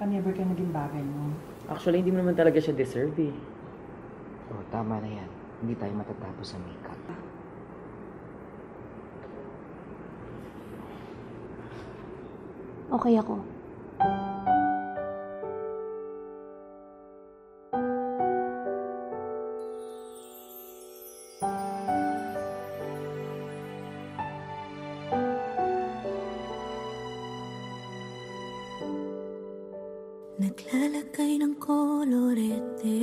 pa-never ka naging bagay mo. Actually, hindi mo naman talaga siya deserve eh. Oh, tama na yan. Hindi tayo matatapos sa makeup. Okay ako. Naglalagay ng kolorete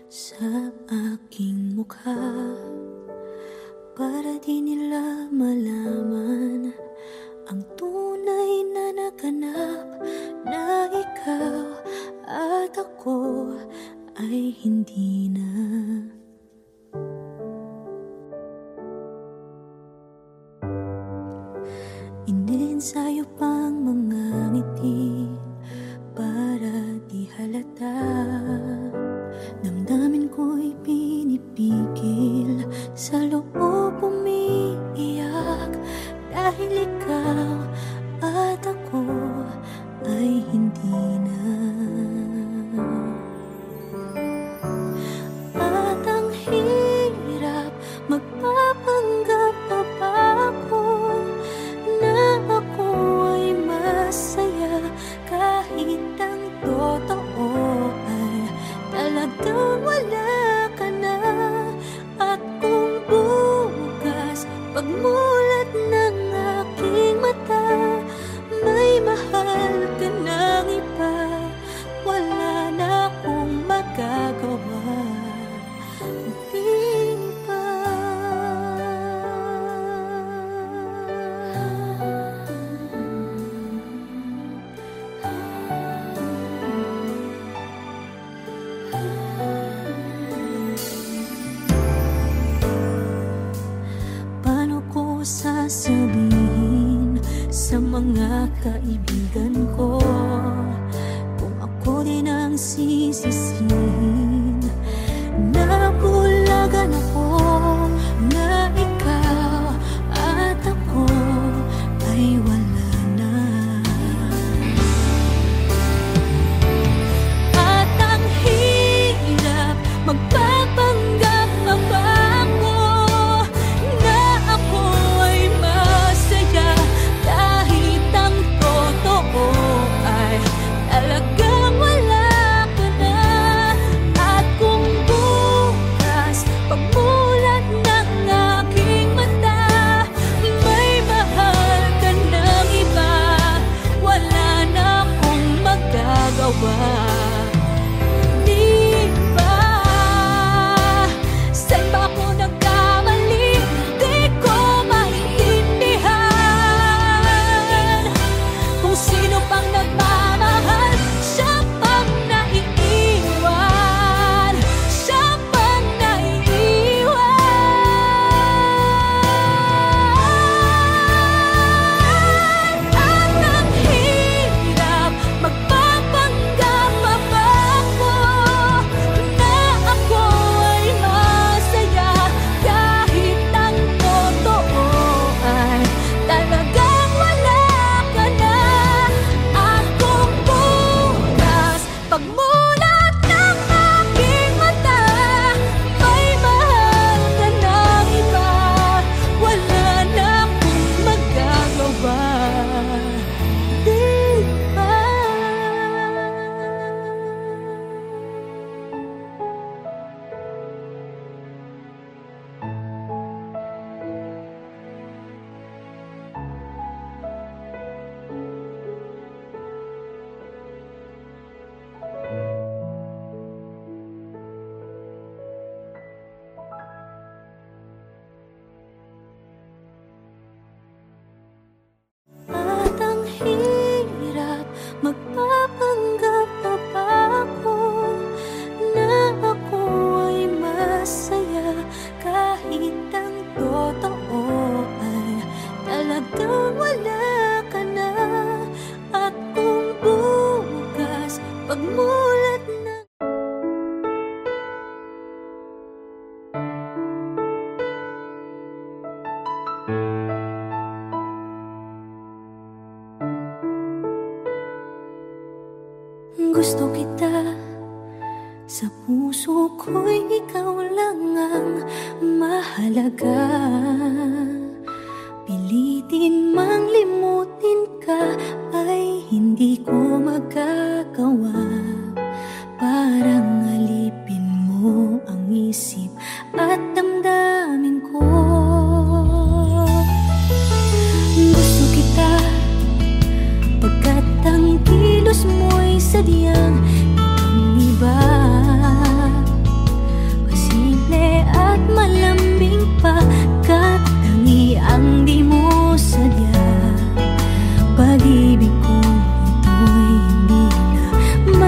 sa aking mukha para di nila malaman ang tunay na naganap, na ikaw at ako ay hindi na. Iniensayo pang mga ngiti para di halata. Damdamin ko'y pinipigil, sa loob umiiyak, dahil ikaw at ako ay hindi na. At ang hirap, magpapanggap pa ba ako na ako ay masaya, kahit ang totoo ay talagang wala ka na. At kung bukas pagmulat ng aking mata, may mahal ka ng iba, wala na akong magagawa. Di ba? Paano ko sasabihin sa mga kaibigan ko kung ako din ang sisisihin? Nabulagan ako na ikaw at ako ay wala na. At ang hirap, magpapanggap pa ba ako na ako ay masaya, kahit ang totoo ay talagang wala ka na. At kung bukas pagmulat ng aking mata, may mahal ka ng iba, wala na akong magagawa. Di ba? Saan ba ako nagkamali? Di ko maintindihan. Kung sino pang nagmamahal, siya pang naiiwan, siya pang naiiwan. At ang hirap, magpapanggap pa ba ako na ako ay masaya, kahit ang totoo ay talagang wala ka na. At kung bukas pagmulat ng aking mata, may mahal ka ng iba, wala na akong magagawa. Di ba? At ang hirap, magpapanggap pa ba ako na ako ay masaya, kahit ang totoo ay talagang wala ka na. At kung bukas pagmulat ng Gusto kita, sa puso ko'y ikaw lang ang mahalaga. Pilitin mang limutin ka ay hindi ko magagawa. Parang alipin mo ang isip at damdamin ko. Gusto kita, pagkat ang kilos mo'y sadyang ibang-iba. Masimple at malambing pa, kat tangi ang di mo sadya. Pag-ibig ko ito'y hindi na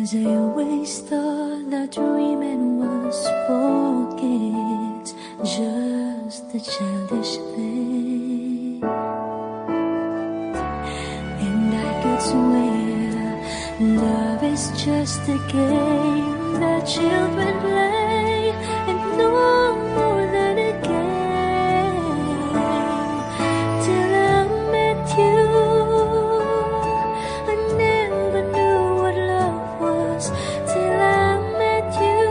'cause I always thought that dreaming was for kids, just a childish thing. And I could swear love is just a game that children play, and no more than a game. Till I met you, I never knew what love was. Till I met you,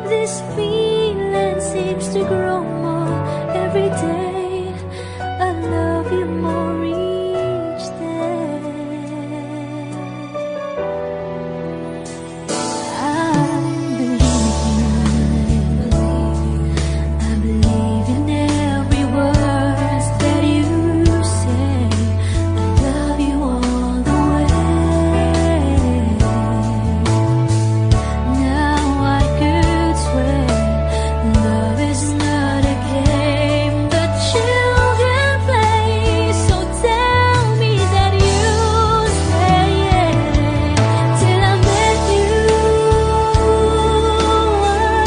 this feeling seems to grow more every day. I love you more each day. I believe in every word that you say. I love you all the way. Now I could swear love is not a game that children play. So tell me that you stay. Till I met you,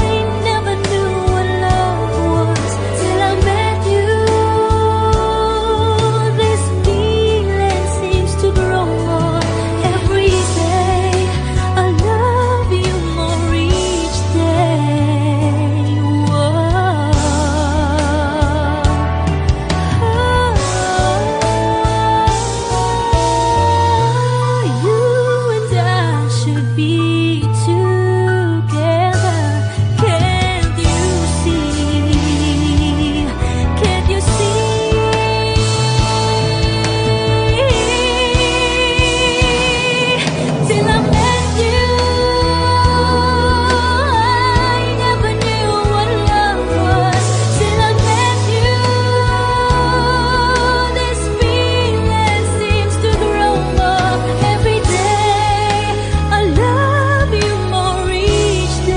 I never knew what love was. Till I met you, this feeling seems to grow more every day. I love you more each day. You and I should be together. Can't you see? Can't you see? Till I met you, I never knew what love was. Till I met you, this feeling seems to grow more every day. I love you more each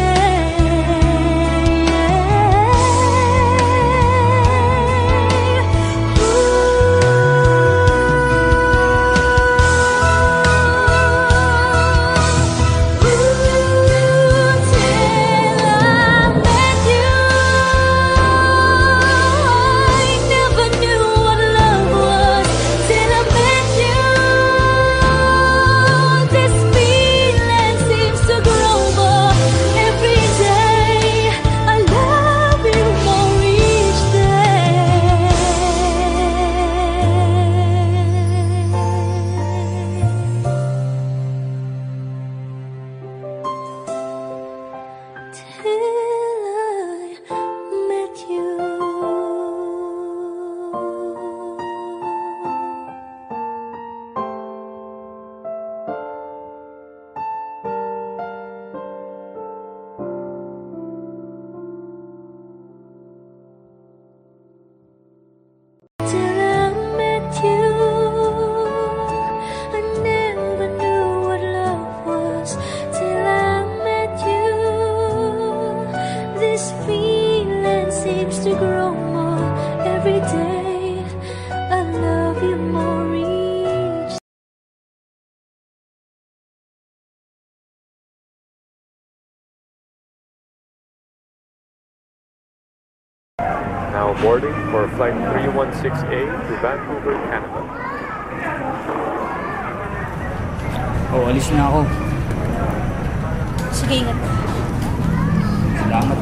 Till I met you, I never knew what love was. Till I met you, this feeling seems to grow more every day. I love you more each. Now boarding for flight 316A to Vancouver, Canada. Oh, alis na ako. Sige, ingat. Salamat.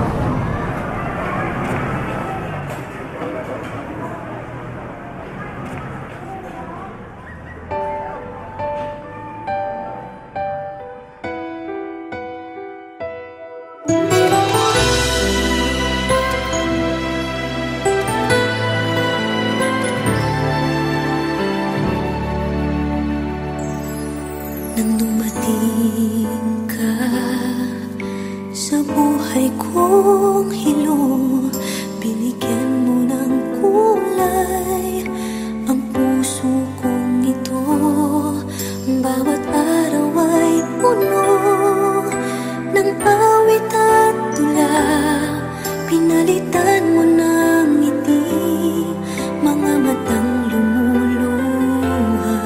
Nang dumating ka sa buhay kong hilo, binigyan mo ng kulay ang puso kong ito. Bawat araw ay puno ng awit at tula. Pinalitan mo ng ngiti mga matang lumuluha.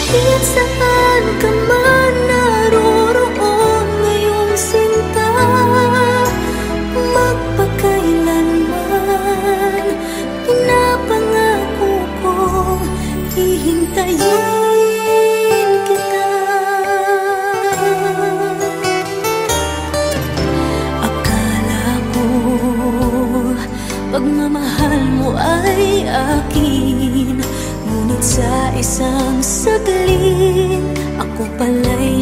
Kahit saan ka man naroroon ngayong sinta, magpakailanman pinapangako kong hihintayin kita. Akala ko pagmamahal mo ay akin, ngunit sa isang saglit ako pala'y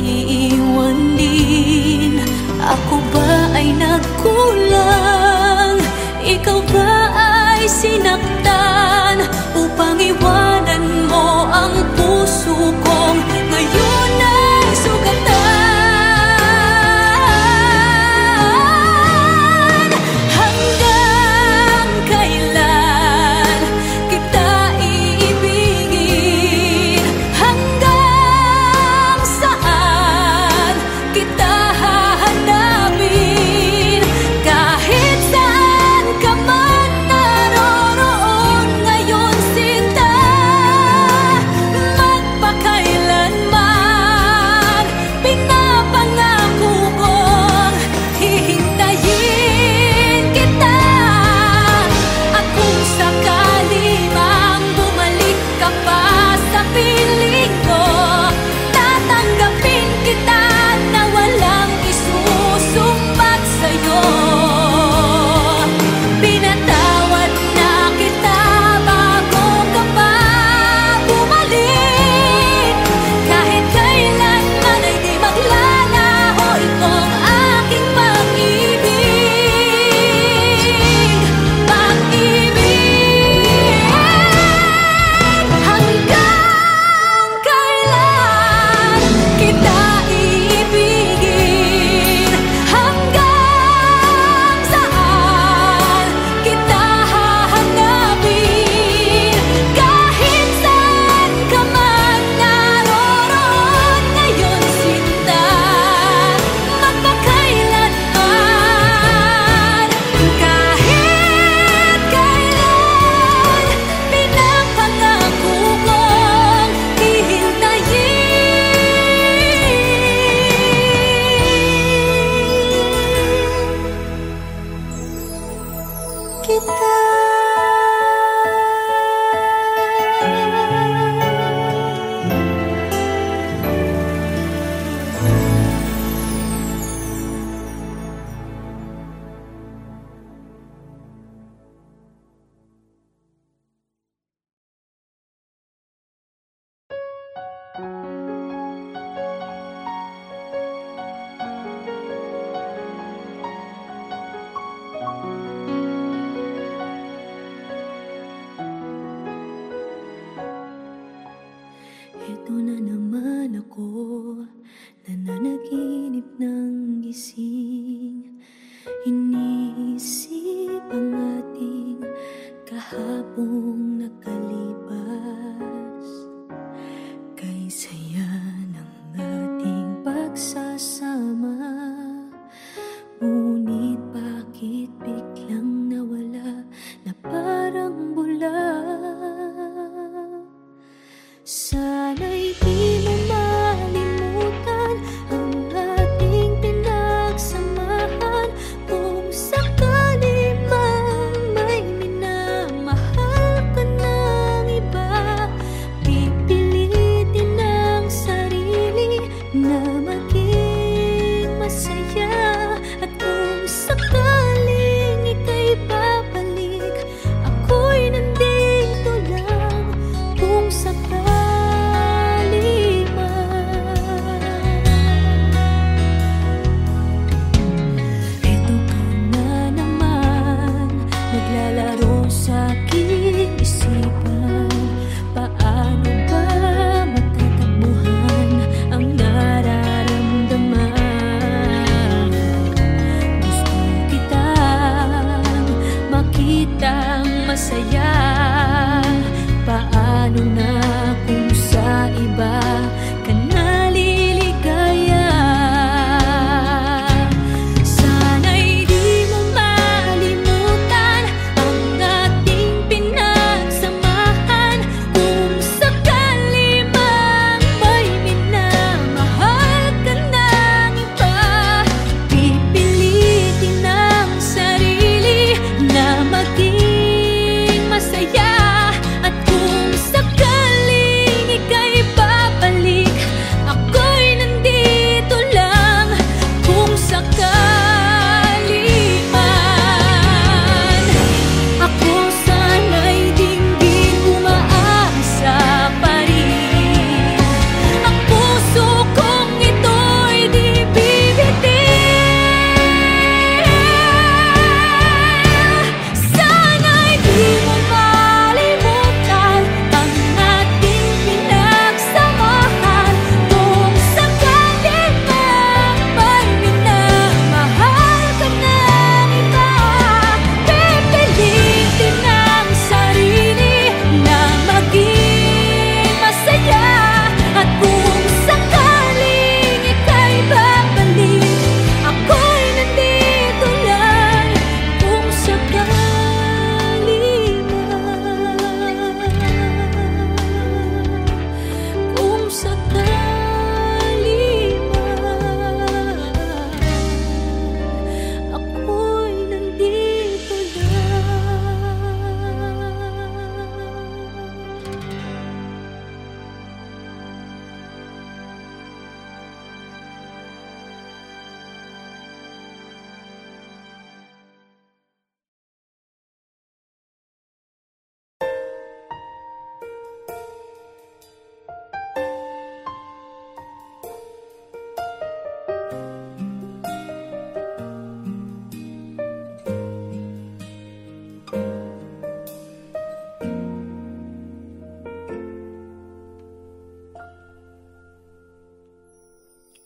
iiwan din. Ako ba ay nagkulang? Ikaw ba ay sinaktan upang iwanan mo ang puso kong ngayon ay sugatan? Hanggang kailan kita iibigin? Hanggang saan kita hahanapin? Kahit saan ka man naroroon ngayon sinta, magpakailanman pinapangako kong hihintayin kita. At kung sakali mang bumalik ka pa sa piling ko, tatanggapin kita na walang isusumbat sa'yo. Pinatawad na kita bago ka pa bumalik. Kahit kailanman ay di maglalaho itong aking pag-ibig. Pag-ibig. Hanggang kailan kita iibigin? Hanggang saan kita hahanapin? Kahit saan ka man naroroon ngayon sinta, magpakailanman. Kahit kailan pinapangako kong hihintayin kita. Ito na naman ako, nananaginip ng gising. Iniisip ang ating kahapong nakalipas. Kay saya ng ating pagsasama, ngunit bakit biglang nawala na parang bula? Sana'y di mo malimutan ang ating pinagsamahan. Kung sakali mang may minamahal ka ng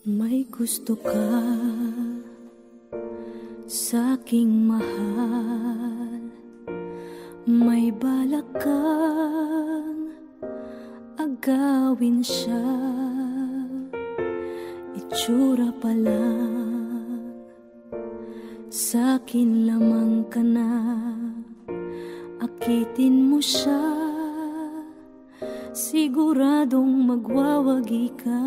May gusto ka sa'king mahal, may balak kang agawin siya. Itsura pa lang, sa'kin lamang ka na. Akitin mo siya, siguradong magwawagi ka.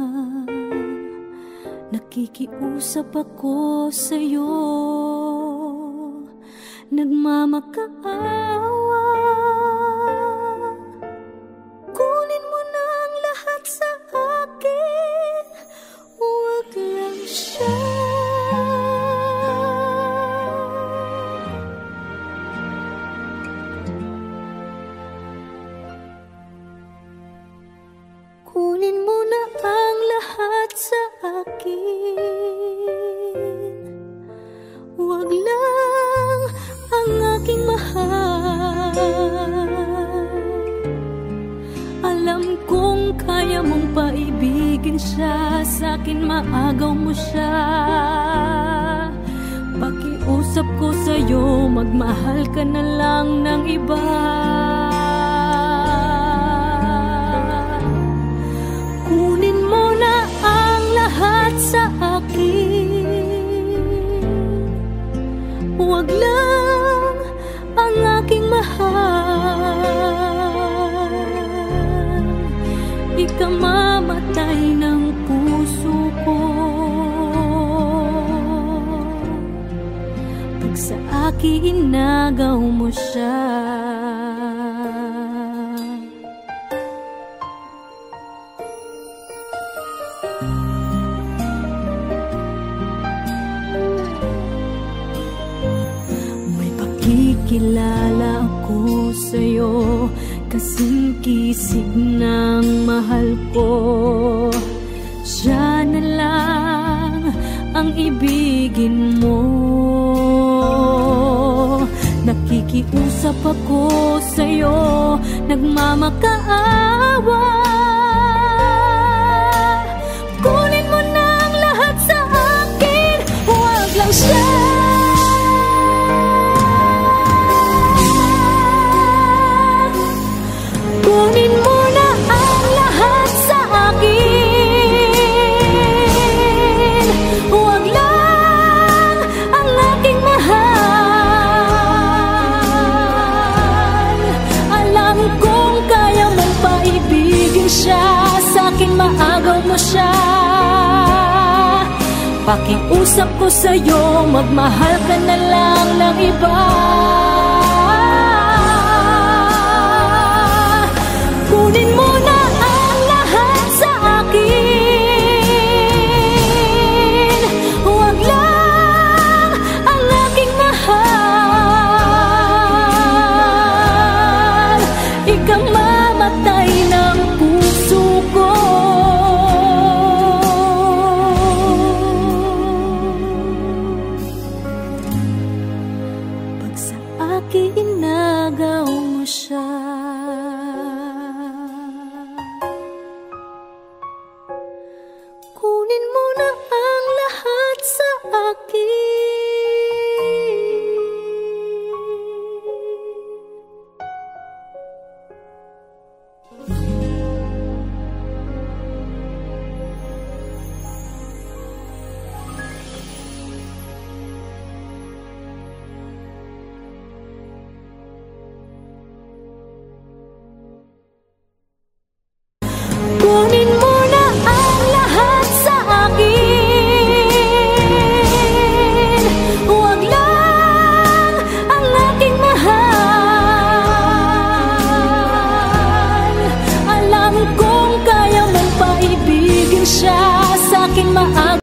Nakikiusap ako sa'yo, nagmamakaawa. Kunin mo na ang lahat sa akin, huwag lang siya. Kunin mo na ang lahat sa akin, huwag lang ang aking mahal. Alam kong kaya mong paibigin siya, sa'kin maagaw mo siya. Pakiusap ko sa'yo, magmahal ka na lang ng iba. Kunin mo na ang lahat sa akin, huwag lang ang aking mahal. Ikamamatay ng puso ko pag sa akin inagaw mo siya. Kilala ako sa'yo, kasing kisig ng mahal ko. Siya na lang ang ibigin mo. Nakikiusap ako sa'yo, nagmamakaawa. Kunin mo na ang lahat sa akin, huwag lang siya. Kunin mo na ang lahat sa akin, huwag lang ang aking mahal. Alam kong kaya mong paibigin siya, sa'kin maagaw mo siya. Pakiusap ko sa'yo, magmahal ka na lang ng iba. Kunin mo na ang lahat sa akin, huwag lang ang aking mahal. Ikamamatay ng puso ko pag sa akin inagaw mo siya. Kunin mo na ang lahat sa akin. Kunin mo na ang lahat sa akin, huwag lang ang aking mahal. Alam kong kaya mong paibigin siya, sa'kin